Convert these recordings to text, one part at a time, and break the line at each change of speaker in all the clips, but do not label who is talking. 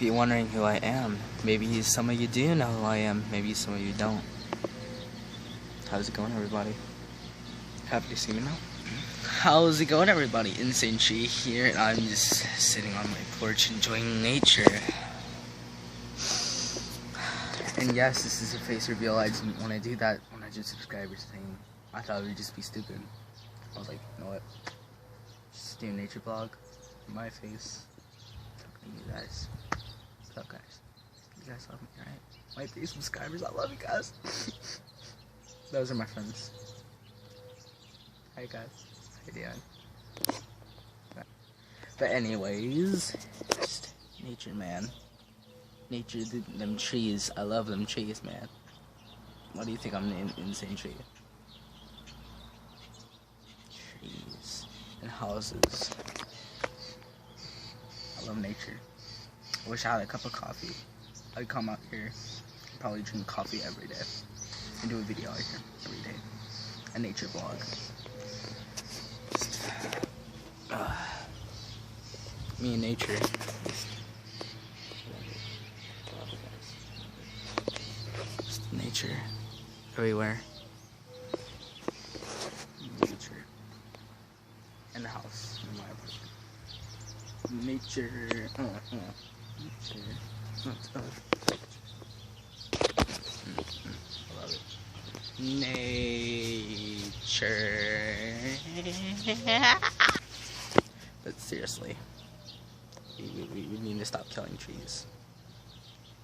be wondering who I am. Maybe some of you do know who I am, maybe some of you don't. How's it going, everybody? Happy to see me now. How's it going, everybody? Insane Tree here, and I'm just sitting on my porch enjoying nature. And yes, this is a face reveal. I didn't want to do that 100 subscribers thing. I thought it would just be stupid. I was like, you know what? Just do a nature vlog. My face. Talking to you guys. What's up, guys? You guys love me, right? My 3 subscribers, I love you guys. Those are my friends. Hi guys. How you doing? But anyways, just nature, man. Nature, them trees. I love them trees, man. Why do you think I'm an insane tree? Trees and houses. I love nature. I wish I had a cup of coffee. I'd come out here and probably drink coffee every day and do a video out here every day. A nature vlog. Me and nature. Just nature everywhere. Nature. And the house in my apartment. Nature. Nature. I love it. Nature. But seriously, we need to stop killing trees.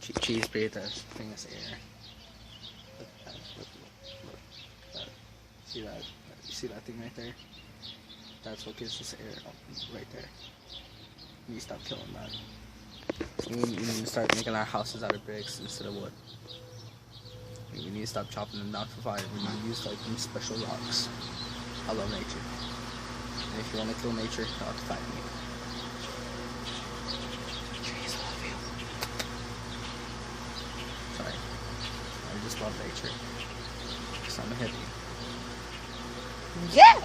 Trees breathe us, bring us air. Look at that, look. See that? You see that thing right there? That's what gives us air, right there. We need to stop killing that. So we need to start making our houses out of bricks instead of wood. We need to stop chopping them down for fire. We need to use like these special rocks. I love nature. And if you want to kill nature, you'll have to fight me. Trees, I love you. Sorry. I just love nature. Because I'm a hippie. Yeah!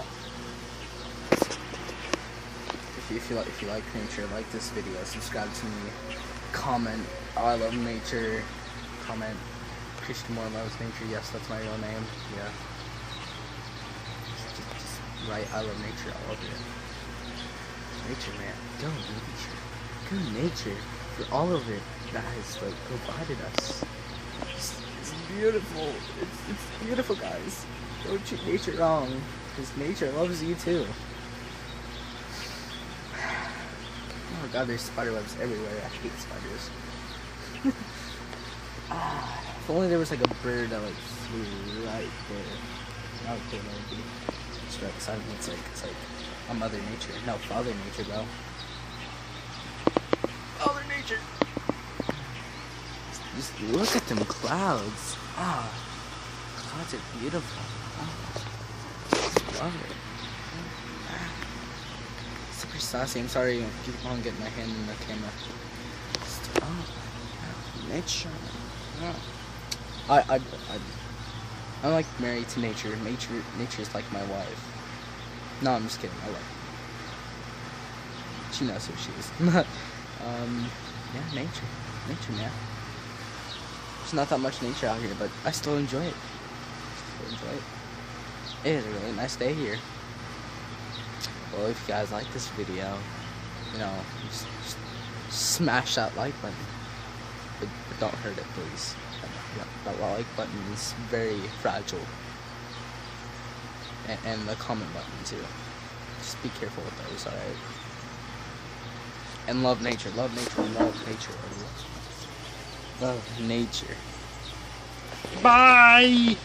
If you like nature, like this video, subscribe to me, comment, oh, I love nature, comment, Christian Moore loves nature, yes, that's my real name, yeah. Just write, I love nature, all over it. Nature, man, go nature. Go nature. For all of it, guys, like, provided us. It's beautiful. It's beautiful, guys. Don't treat nature wrong, because nature loves you too. Oh god, there's spiderwebs everywhere. I hate spiders. If only there was like a bird that like flew right there. That would be straight beside me. It's like a Mother Nature. No, Father Nature, bro. Father Nature. Just look at them clouds. Clouds are beautiful. Love it. Super saucy. I'm sorry, I keep on getting my hand in the camera. Nature. I'm like married to nature. Nature is like my wife. No, I'm just kidding. I love her. She knows who she is. Yeah, nature, man. There's not that much nature out here, but I still enjoy it. It is a really nice day here. Well, if you guys like this video, you know, just smash that like button. But don't hurt it, please. That like button is very fragile. And the comment button, too. Just be careful with those, alright? And love nature. Love nature. Love nature. Love nature. Bye!